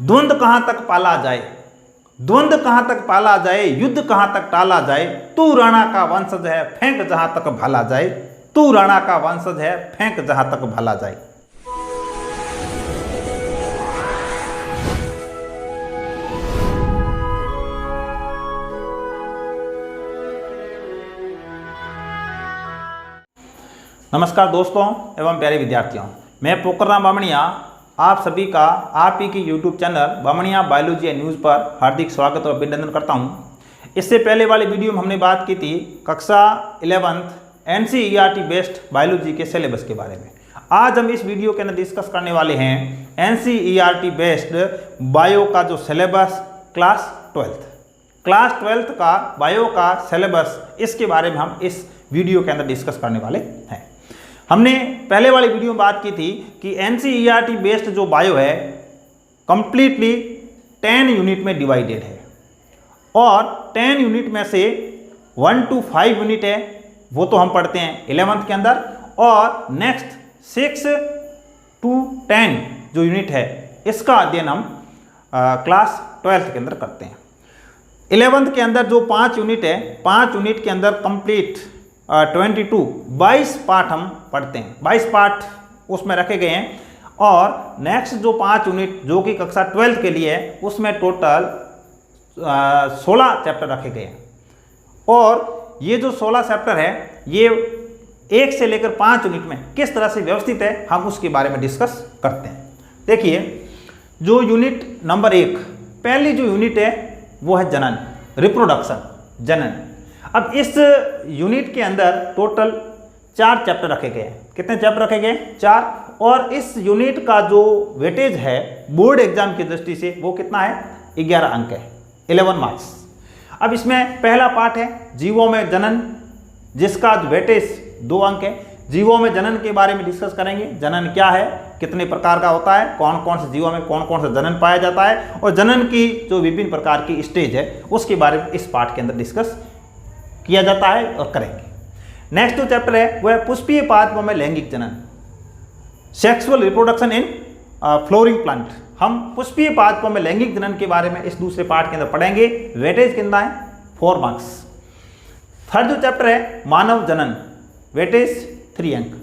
द्वंद्व कहाँ तक पाला जाए, द्वंद्व कहाँ तक पाला जाए, युद्ध कहाँ तक टाला जाए, तू राणा का वंशज है फेंक जहाँ तक भाला जाए, तू राणा का वंशज है फेंक जहाँ तक भाला जाए। नमस्कार दोस्तों एवं प्यारे विद्यार्थियों, मैं पोखरराम बामणिया आप सभी का आप ही की YouTube channel Bamania biology and news पर हार्दिक स्वागत और अभिनंदन करता हूं। इससे पहले वाले वीडियो में हमने बात की थी कक्षा 11th NCERT बेस्ड बायोलॉजी के सिलेबस के बारे में। आज हम इस वीडियो के अंदर डिस्कस करने वाले हैं NCERT बेस्ड बायो का जो सिलेबस क्लास 12th का बायो का सिलेबस, इसके बारे में हम इस वीडियो के अंदर डिस्कस करने वाले हैं। हमने पहले वाली वीडियो में बात की थी कि NCERT बेस्ड जो बायो है कंप्लीटली 10 यूनिट में डिवाइडेड है और 10 यूनिट में से 1 to 5 यूनिट है वो तो हम पढ़ते हैं 11th के अंदर, और नेक्स्ट 6 to 10 जो यूनिट है इसका अध्ययन हम क्लास 12th के अंदर करते हैं। 11th के अंदर जो 5 यूनिट है, 5 यूनिट के अंदर कंप्लीट 22 पार्ट हम पढ़ते हैं, 22 पार्ट उसमें रखे गए हैं। और नेक्स्ट जो 5 यूनिट जो कि कक्षा 12 के लिए है उसमें टोटल 16 चैप्टर रखे गए हैं। और ये जो 16 चैप्टर है ये 1 से लेकर 5 यूनिट में किस तरह से व्यवस्थित है हम उसके बारे में डिस्कस करते हैं। देखिए, जो यूनिट नंबर 1, पहली जो यूनिट है वो है जनन, रिप्रोडक्शन, जनन। अब इस यूनिट के अंदर टोटल 4 चैप्टर रखे गए हैं। कितने चैप्टर रखे गए? 4। और इस यूनिट का जो वेटेज है बोर्ड एग्जाम की दृष्टि से वो कितना है? 11 अंक है, 11 मार्क्स। अब इसमें पहला पार्ट है जीवों में जनन, जिसका वेटेज 2 अंक है। जीवों में जनन के बारे में डिस्कस करेंगे। जनन क्या है, कितने प्रकार का होता है, कौन कौन से जीवों में कौन कौन सा जनन पाया जाता है, और जनन की जो विभिन्न प्रकार की स्टेज है उसके बारे में इस पार्ट के अंदर डिस्कस किया जाता है और करेंगे। नेक्स्ट जो चैप्टर है वह पुष्पीय पादपों में लैंगिक जनन, sexual reproduction in flowering plant. हम पुष्पीय पादपों में लैंगिक जनन के बारे में इस दूसरे पार्ट के अंदर पढ़ेंगे। वेटेज कितना है? 4 मार्क्स। थर्ड जो चैप्टर है मानव जनन, वेटेज 3 अंक।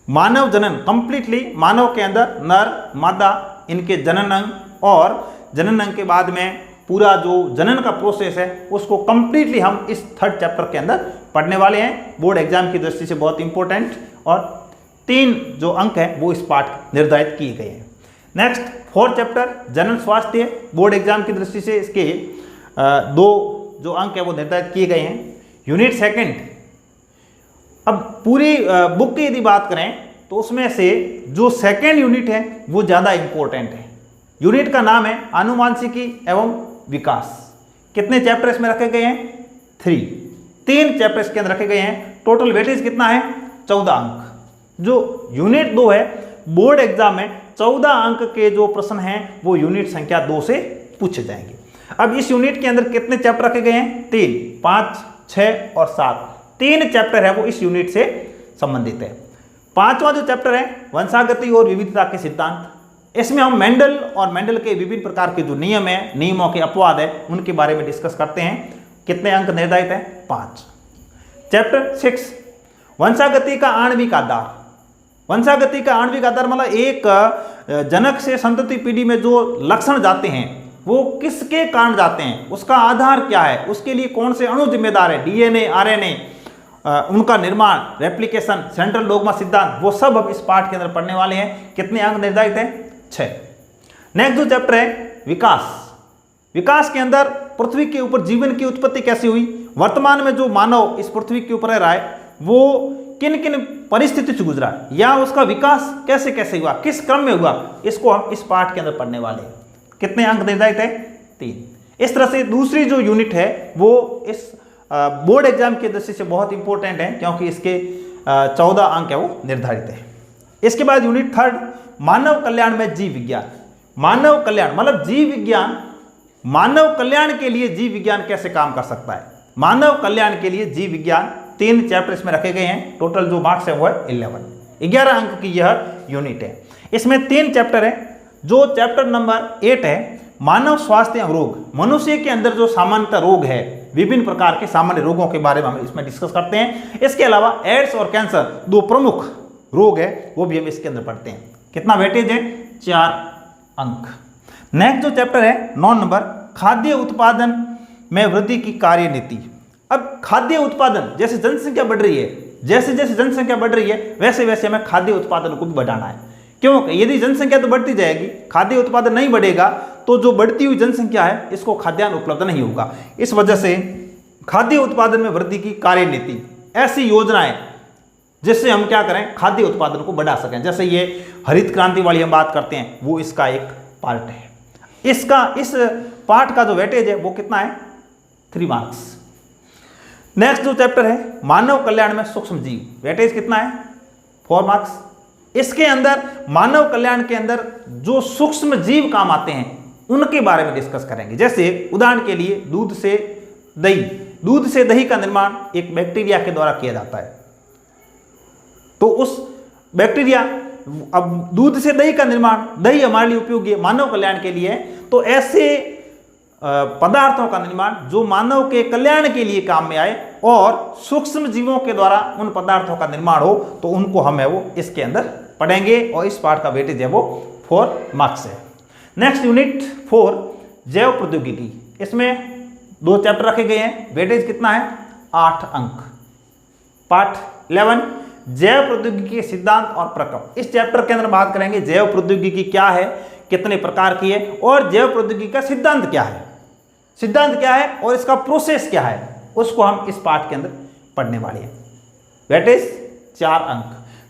मानव जनन कंप्लीटली मानव के अंदर नर मादा इनके जनन अंग, और जनन अंग के बाद में पूरा जो जनन का प्रोसेस है उसको कंप्लीटली हम इस थर्ड चैप्टर के अंदर पढ़ने वाले हैं। बोर्ड एग्जाम की दृष्टि से बहुत इंपॉर्टेंट, और 3 जो अंक है वो इस पार्ट निर्धारित किए गए हैं। नेक्स्ट 4th चैप्टर जनन स्वास्थ्य, बोर्ड एग्जाम की दृष्टि से इसके 2 जो अंक है वो निर्धारित किए गए हैं। यूनिट 2, अब पूरी बुक की यदि बात करें तो उसमें से जो 2nd यूनिट है वो ज़्यादा इंपॉर्टेंट है। यूनिट का नाम है आनुवांशिकी एवं विकास। कितने चैप्टर इसमें रखे गए हैं? 3 चैप्टर इसके अंदर रखे गए हैं। टोटल वेटेज कितना है? 14 अंक। जो यूनिट 2 है बोर्ड एग्जाम में 14 अंक के जो प्रश्न हैं वो यूनिट संख्या 2 से पूछे जाएंगे। अब इस यूनिट के अंदर कितने चैप्टर रखे गए हैं? 3, 5, 6 और 7। 3 चैप्टर है वो इस यूनिट से संबंधित है। 5वां जो चैप्टर है वंशागति और विविधता के सिद्धांत। इसमें हम मेंडल और मेंडल के विभिन्न प्रकार के जो नियम है, नियमों के अपवाद है, उनके बारे में डिस्कस करते हैं। कितने अंक निर्धारित है? 5। चैप्टर 6 वंशागति का आणविक आधार। वंशागति का आणविक आधार मतलब एक जनक से संतति पीढ़ी में जो लक्षण जाते हैं वो किसके कारण जाते हैं, उसका आधार क्या है, उसके लिए कौन से अणु जिम्मेदार है, DNA, RNA, उनका निर्माण, रेप्लिकेशन, सेंट्रल डोग्मा सिद्धांत, वो सब हम इस पार्ट के अंदर पढ़ने वाले हैं। कितने अंक निर्धारित हैं? 6। नेक्स्ट जो चैप्टर है विकास। विकास के अंदर पृथ्वी के ऊपर जीवन की उत्पत्ति कैसे हुई, वर्तमान में जो मानव इस पृथ्वी के ऊपर रह रहा है वो किन किन परिस्थिति से गुजरा, या उसका विकास कैसे कैसे हुआ, किस क्रम में हुआ, इसको हम इस पार्ट के अंदर पढ़ने वाले हैं। कितने अंक निर्धारित है? 3। इस तरह से दूसरी जो यूनिट है वो इस बोर्ड एग्जाम की दृष्टि से बहुत इंपॉर्टेंट है क्योंकि इसके 14 अंक है वो निर्धारित है। इसके बाद यूनिट 3 मानव कल्याण में जीव विज्ञान। मानव कल्याण मतलब जीव विज्ञान, मानव कल्याण के लिए जीव विज्ञान कैसे काम कर सकता है, मानव कल्याण के लिए जीव विज्ञान। 3 चैप्टर इसमें रखे गए हैं। टोटल जो मार्क्स है वो है 11 अंक की यह यूनिट है। इसमें 3 चैप्टर है जो चैप्टर नंबर 8 है मानव स्वास्थ्य एवं रोग, मनुष्य के अंदर जो सामान्यतः रोग है, विभिन्न प्रकार के सामान्य रोगों के बारे में हम इसमें डिस्कस करते हैं। इसके अलावा एड्स और कैंसर दो प्रमुख रोग है, वो भी हम इसके अंदर पढ़ते हैं। कितना वेटेज है? 4 अंक। नेक्स्ट जो चैप्टर है 9 नंबर, खाद्य उत्पादन में वृद्धि की कार्यनीति। अब खाद्य उत्पादन, जैसे जनसंख्या बढ़ रही है, जैसे जैसे जनसंख्या बढ़ रही है वैसे वैसे हमें खाद्य उत्पादन को भी बढ़ाना है। क्योंकि यदि जनसंख्या तो बढ़ती जाएगी, खाद्य उत्पादन नहीं बढ़ेगा तो जो बढ़ती हुई जनसंख्या है इसको खाद्यान्न उपलब्ध नहीं होगा। इस वजह से खाद्य उत्पादन में वृद्धि की कार्यनीति, ऐसी योजनाएं जिससे हम क्या करें, खाद्य उत्पादन को बढ़ा सकें। जैसे ये हरित क्रांति वाली हम बात करते हैं, वो इसका एक पार्ट है। इसका इस पार्ट का जो वेटेज है वो कितना है? 3 मार्क्स। नेक्स्ट जो चैप्टर है मानव कल्याण में सूक्ष्म जीव, वेटेज कितना है? 4 मार्क्स। इसके अंदर मानव कल्याण के अंदर जो सूक्ष्म जीव काम आते हैं उनके बारे में डिस्कस करेंगे। जैसे उदाहरण के लिए दूध से दही, दूध से दही का निर्माण एक बैक्टीरिया के द्वारा किया जाता है। तो उस बैक्टीरिया, अब दूध से दही का निर्माण, दही हमारे लिए उपयोगी है, मानव कल्याण के लिए। तो ऐसे पदार्थों का निर्माण जो मानव के कल्याण के लिए काम में आए और सूक्ष्म जीवों के द्वारा उन पदार्थों का निर्माण हो, तो उनको हम है वो इसके अंदर पढ़ेंगे और इस पार्ट का वेटेज है वो 4 मार्क्स है। नेक्स्ट यूनिट 4 जैव प्रौद्योगिकी, इसमें 2 चैप्टर रखे गए हैं, वेटेज कितना है? 8 अंक। पार्ट 11 जैव प्रौद्योगिकी के सिद्धांत और प्रकल्प, इस चैप्टर के अंदर बात करेंगे जैव प्रौद्योगिकी क्या है, कितने प्रकार की है और जैव प्रौद्योगिकी का सिद्धांत क्या है, सिद्धांत क्या है और इसका प्रोसेस क्या है, उसको हम इस पार्ट के अंदर पढ़ने वाले हैं। वेटेज 4 अंक।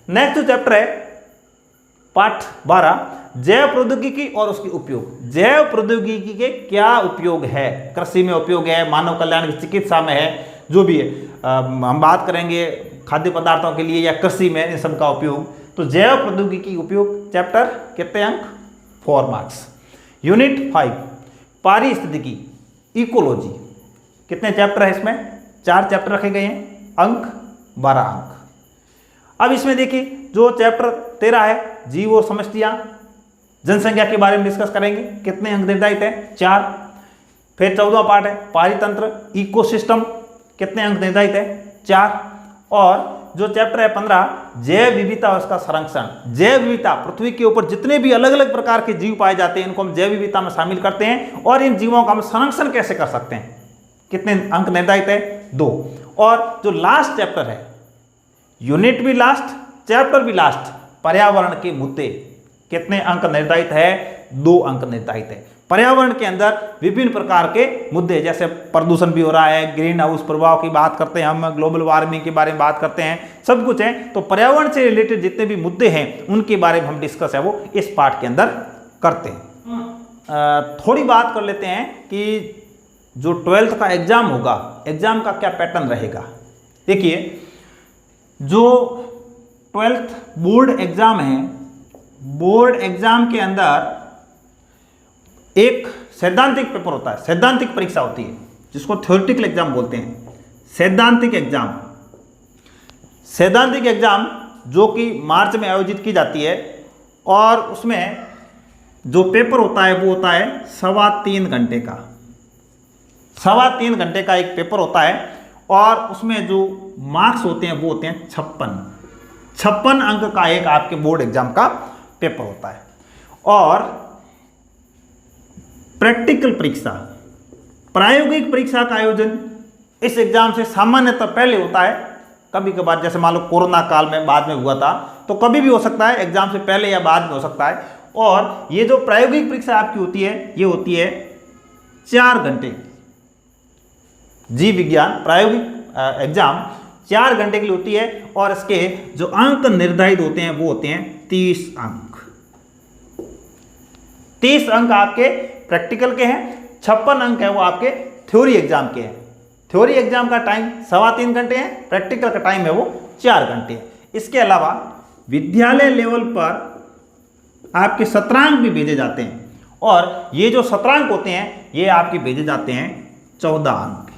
नेक्स्ट जो चैप्टर है पार्ट 12 जैव प्रौद्योगिकी और उसके उपयोग। जैव प्रौद्योगिकी के क्या उपयोग है? कृषि में उपयोग है, मानव कल्याण की चिकित्सा में है, जो भी है हम बात करेंगे खाद्य पदार्थों के लिए या कृषि में, इन सब का उपयोग। तो जैव प्रौद्योगिकी उपयोग चैप्टर कितने अंक? 4 मार्क्स। यूनिट 5 पारिस्थितिकी इकोलॉजी, कितने चैप्टर है इसमें? 4 चैप्टर रखे गए हैं, अंक 12 अंक। अब इसमें देखिए जो चैप्टर 13 है जीव और समष्टियां, जनसंख्या के बारे में डिस्कस करेंगे। कितने अंक निर्धारित है? 4। फिर 14वां पार्ट है पारितंत्र इकोसिस्टम, कितने अंक निर्धारित है? 4। और जो चैप्टर है 15 जैव विविधता और उसका संरक्षण। जैव विविधता, पृथ्वी के ऊपर जितने भी अलग अलग प्रकार के जीव पाए जाते हैं इनको हम जैव विविधता में शामिल करते हैं और इन जीवों का हम संरक्षण कैसे कर सकते हैं। कितने अंक निर्धारित है? 2। और जो लास्ट चैप्टर है, यूनिट भी लास्ट, चैप्टर भी लास्ट, पर्यावरण के मुद्दे, कितने अंक निर्धारित है? 2 अंक निर्धारित है। पर्यावरण के अंदर विभिन्न प्रकार के मुद्दे, जैसे प्रदूषण भी हो रहा है, ग्रीन हाउस प्रभाव की बात करते हैं हम, ग्लोबल वार्मिंग के बारे में बात करते हैं, सब कुछ है। तो पर्यावरण से रिलेटेड जितने भी मुद्दे हैं उनके बारे में हम डिस्कस है वो इस पार्ट के अंदर करते हैं। थोड़ी बात कर लेते हैं कि जो 12th का एग्जाम होगा, एग्जाम का क्या पैटर्न रहेगा। देखिए जो 12th बोर्ड एग्जाम है, बोर्ड एग्जाम के अंदर एक सैद्धांतिक पेपर होता है, सैद्धांतिक परीक्षा होती है जिसको थ्योरेटिकल एग्जाम बोलते हैं। सैद्धांतिक एग्जाम, सैद्धांतिक एग्जाम जो कि मार्च में आयोजित की जाती है और उसमें जो पेपर होता है वो होता है 3.25 घंटे का, 3.25 घंटे का एक पेपर होता है और उसमें जो मार्क्स होते हैं वो होते हैं 56 अंक का एक आपके बोर्ड एग्जाम का पेपर होता है। और प्रैक्टिकल परीक्षा, प्रायोगिक परीक्षा का आयोजन इस एग्जाम से सामान्यतः पहले होता है, कभी कभार जैसे मान लो कोरोना काल में बाद में हुआ था, तो कभी भी हो सकता है, एग्जाम से पहले या बाद में हो सकता है। और ये जो प्रायोगिक परीक्षा आपकी होती है ये होती है 4 घंटे, जीव विज्ञान प्रायोगिक एग्जाम 4 घंटे के लिए होती है और इसके जो अंक निर्धारित होते हैं वो होते हैं 30 अंक। 30 अंक आपके प्रैक्टिकल के हैं, 56 अंक है वो आपके थ्योरी एग्जाम के हैं। थ्योरी एग्जाम का टाइम 3.25 घंटे है, प्रैक्टिकल का टाइम है वो 4 घंटे है। इसके अलावा विद्यालय लेवल पर आपके शतरांक भी भेजे जाते हैं और ये जो शतरांक होते हैं ये आपके भेजे जाते हैं 14 अंक।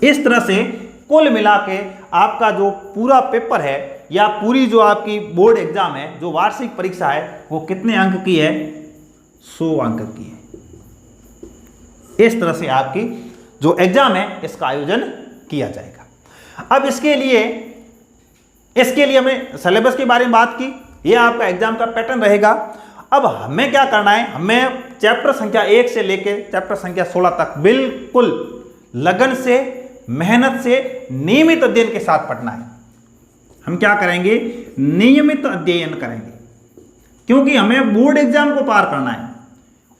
इस तरह से कुल मिला के आपका जो पूरा पेपर है या पूरी जो आपकी बोर्ड एग्जाम है, जो वार्षिक परीक्षा है, वो कितने अंक की है? 100 अंक की है। इस तरह से आपकी जो एग्जाम है इसका आयोजन किया जाएगा। अब इसके लिए हमने सिलेबस के बारे में बात की, यह आपका एग्जाम का पैटर्न रहेगा। अब हमें क्या करना है, हमें चैप्टर संख्या 1 से लेकर चैप्टर संख्या 16 तक बिल्कुल लगन से, मेहनत से, नियमित अध्ययन के साथ पढ़ना है। हम क्या करेंगे? नियमित अध्ययन करेंगे, क्योंकि हमें बोर्ड एग्जाम को पार करना है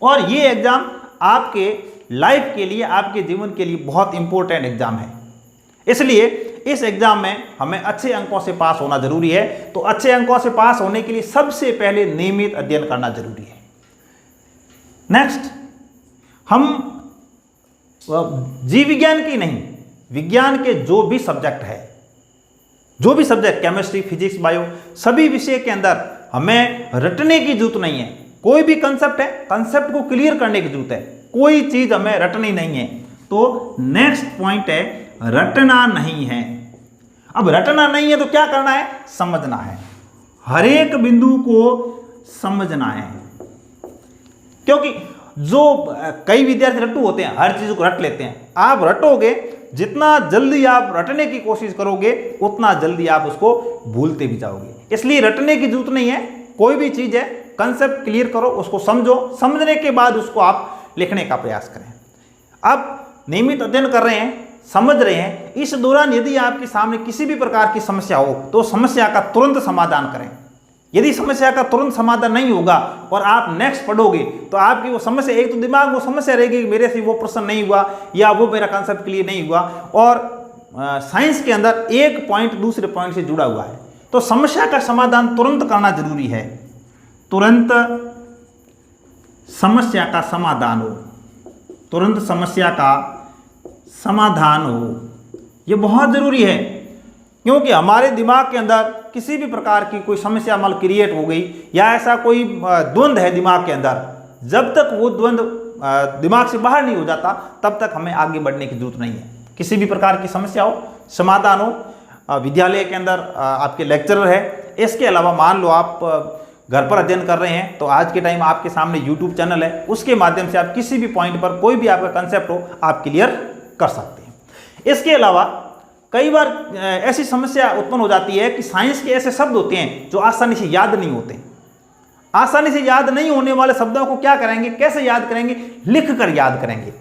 और ये एग्जाम आपके लाइफ के लिए, आपके जीवन के लिए बहुत इंपॉर्टेंट एग्जाम है। इसलिए इस एग्जाम में हमें अच्छे अंकों से पास होना जरूरी है। तो अच्छे अंकों से पास होने के लिए सबसे पहले नियमित अध्ययन करना जरूरी है। नेक्स्ट, हम जीव विज्ञान की नहीं, विज्ञान के जो भी सब्जेक्ट है, जो भी सब्जेक्ट, केमिस्ट्री, फिजिक्स, बायो, सभी विषय के अंदर हमें रटने की जरूरत नहीं है। कोई भी कंसेप्ट है, कंसेप्ट को क्लियर करने की जरूरत है, कोई चीज हमें रटनी नहीं है। तो नेक्स्ट पॉइंट है, रटना नहीं है। अब रटना नहीं है तो क्या करना है? समझना है, हर एक बिंदु को समझना है। क्योंकि जो कई विद्यार्थी रट्टू होते हैं, हर चीज को रट लेते हैं। आप रटोगे, जितना जल्दी आप रटने की कोशिश करोगे उतना जल्दी आप उसको भूलते भी जाओगे। इसलिए रटने की जरूरत नहीं है। कोई भी चीज है, कंसेप्ट क्लियर करो, उसको समझो, समझने के बाद उसको आप लिखने का प्रयास करें। अब नियमित अध्ययन कर रहे हैं, समझ रहे हैं, इस दौरान यदि आपके सामने किसी भी प्रकार की समस्या हो तो समस्या का तुरंत समाधान करें। यदि समस्या का तुरंत समाधान नहीं होगा और आप नेक्स्ट पढ़ोगे तो आपकी वो समस्या, एक तो दिमाग में समस्या रहेगी कि मेरे से वो प्रश्न नहीं हुआ या वो मेरा कंसेप्ट क्लियर नहीं हुआ। और साइंस के अंदर एक पॉइंट दूसरे पॉइंट से जुड़ा हुआ है, तो समस्या का समाधान तुरंत करना जरूरी है। तुरंत समस्या का समाधान हो, तुरंत समस्या का समाधान हो, ये बहुत जरूरी है। क्योंकि हमारे दिमाग के अंदर किसी भी प्रकार की कोई समस्या मान क्रिएट हो गई या ऐसा कोई द्वंद्व है दिमाग के अंदर, जब तक वो द्वंद्व दिमाग से बाहर नहीं हो जाता तब तक हमें आगे बढ़ने की जरूरत नहीं है। किसी भी प्रकार की समस्या हो, समाधान हो, विद्यालय के अंदर आपके लेक्चरर है, इसके अलावा मान लो आप घर पर अध्ययन कर रहे हैं तो आज के टाइम आपके सामने यूट्यूब चैनल है, उसके माध्यम से आप किसी भी पॉइंट पर कोई भी आपका कंसेप्ट हो आप क्लियर कर सकते हैं। इसके अलावा कई बार ऐसी समस्या उत्पन्न हो जाती है कि साइंस के ऐसे शब्द होते हैं जो आसानी से याद नहीं होते। आसानी से याद नहीं होने वाले शब्दों को क्या करेंगे, कैसे याद करेंगे? लिख कर याद करेंगे।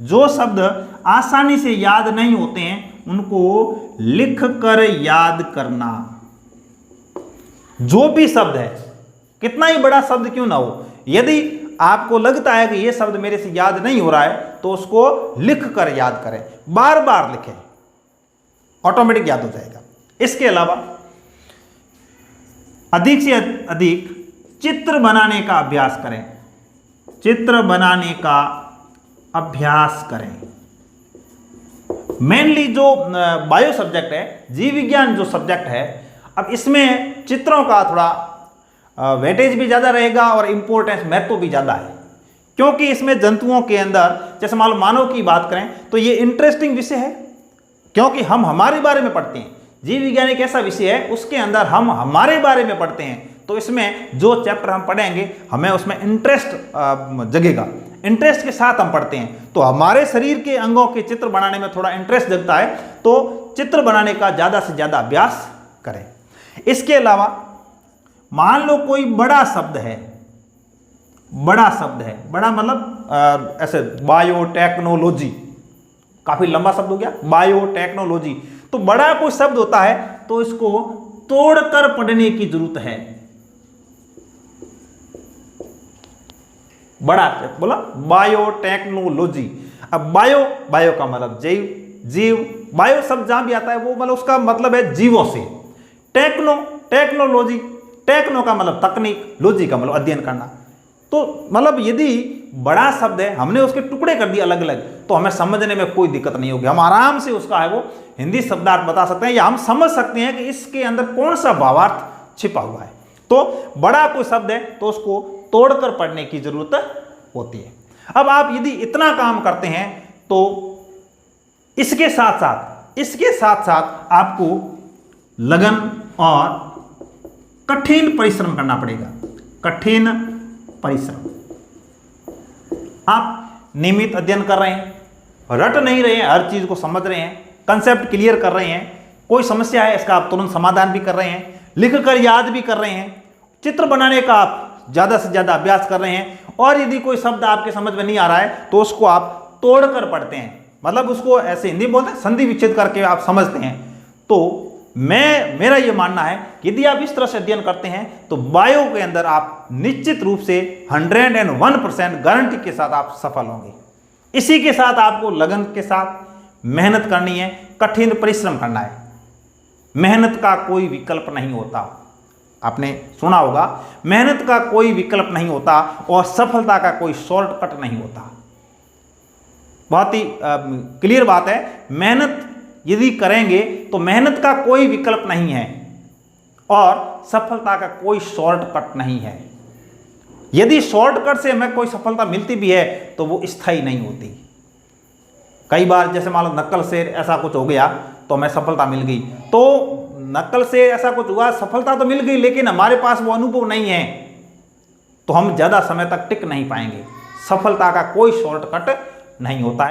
जो शब्द आसानी से याद नहीं होते हैं उनको लिख कर याद करना। जो भी शब्द है, कितना ही बड़ा शब्द क्यों ना हो, यदि आपको लगता है कि यह शब्द मेरे से याद नहीं हो रहा है तो उसको लिख कर याद करें, बार बार लिखें, ऑटोमेटिक याद हो जाएगा। इसके अलावा अधिक से अधिक चित्र बनाने का अभ्यास करें। चित्र बनाने का अभ्यास करें। मेनली जो बायो सब्जेक्ट है, जीव विज्ञान जो सब्जेक्ट है, अब इसमें चित्रों का थोड़ा वेटेज भी ज़्यादा रहेगा और इम्पोर्टेंस, महत्व भी ज़्यादा है। क्योंकि इसमें जंतुओं के अंदर, जैसे मान लो मानव की बात करें तो ये इंटरेस्टिंग विषय है, क्योंकि हम हमारे बारे में पढ़ते हैं। जीव विज्ञान एक ऐसा विषय है उसके अंदर हम हमारे बारे में पढ़ते हैं, तो इसमें जो चैप्टर हम पढ़ेंगे हमें उसमें इंटरेस्ट जगेगा, इंटरेस्ट के साथ हम पढ़ते हैं। तो हमारे शरीर के अंगों के चित्र बनाने में थोड़ा इंटरेस्ट जगता है, तो चित्र बनाने का ज़्यादा से ज़्यादा अभ्यास करें। इसके अलावा मान लो कोई बड़ा शब्द है, बड़ा शब्द है, बड़ा मतलब ऐसे बायोटेक्नोलॉजी, काफी लंबा शब्द हो गया, बायोटेक्नोलॉजी। तो बड़ा कोई शब्द होता है तो इसको तोड़कर पढ़ने की जरूरत है। बड़ा बोला बायोटेक्नोलॉजी। अब बायो का मतलब जीव, बायो शब्द जहां भी आता है वो मतलब उसका मतलब है जीवों से। टेक्नोलॉजी, टेक्नो का मतलब तकनीक, लॉजी का मतलब अध्ययन करना। तो मतलब यदि बड़ा शब्द है, हमने उसके टुकड़े कर दिए अलग अलग, तो हमें समझने में कोई दिक्कत नहीं होगी। हम आराम से उसका है वो हिंदी शब्दार्थ बता सकते हैं या हम समझ सकते हैं कि इसके अंदर कौन सा भावार्थ छिपा हुआ है। तो बड़ा कोई शब्द है तो उसको तोड़कर पढ़ने की जरूरत होती है। अब आप यदि इतना काम करते हैं तो इसके साथ साथ आपको लगन और कठिन परिश्रम करना पड़ेगा। कठिन परिश्रम। आप नियमित अध्ययन कर रहे हैं, रट नहीं रहे हैं, हर चीज को समझ रहे हैं, कंसेप्ट क्लियर कर रहे हैं, कोई समस्या है इसका आप तुरंत समाधान भी कर रहे हैं, लिख कर याद भी कर रहे हैं, चित्र बनाने का आप ज्यादा से ज्यादा अभ्यास कर रहे हैं, और यदि कोई शब्द आपके समझ में नहीं आ रहा है तो उसको आप तोड़ कर पढ़ते हैं, मतलब उसको ऐसे हिंदी में बोलते हैं संधि विच्छेद करके आप समझते हैं। तो मेरा यह मानना है यदि आप इस तरह से अध्ययन करते हैं तो बायो के अंदर आप निश्चित रूप से 101% गारंटी के साथ आप सफल होंगे। इसी के साथ आपको लगन के साथ मेहनत करनी है, कठिन परिश्रम करना है। मेहनत का कोई विकल्प नहीं होता, आपने सुना होगा, मेहनत का कोई विकल्प नहीं होता और सफलता का कोई शॉर्टकट नहीं होता। बहुत ही क्लियर बात है, मेहनत यदि करेंगे तो मेहनत का कोई विकल्प नहीं है और सफलता का कोई शॉर्टकट नहीं है। यदि शॉर्टकट से हमें कोई सफलता मिलती भी है तो वो स्थायी नहीं होती। कई बार जैसे मान लो नक्कल से ऐसा कुछ हो गया तो हमें सफलता मिल गई, तो नक्कल से ऐसा कुछ हुआ, सफलता तो मिल गई लेकिन हमारे पास वो अनुभव नहीं है तो हम ज़्यादा समय तक टिक नहीं पाएंगे। सफलता का कोई शॉर्टकट नहीं होता है।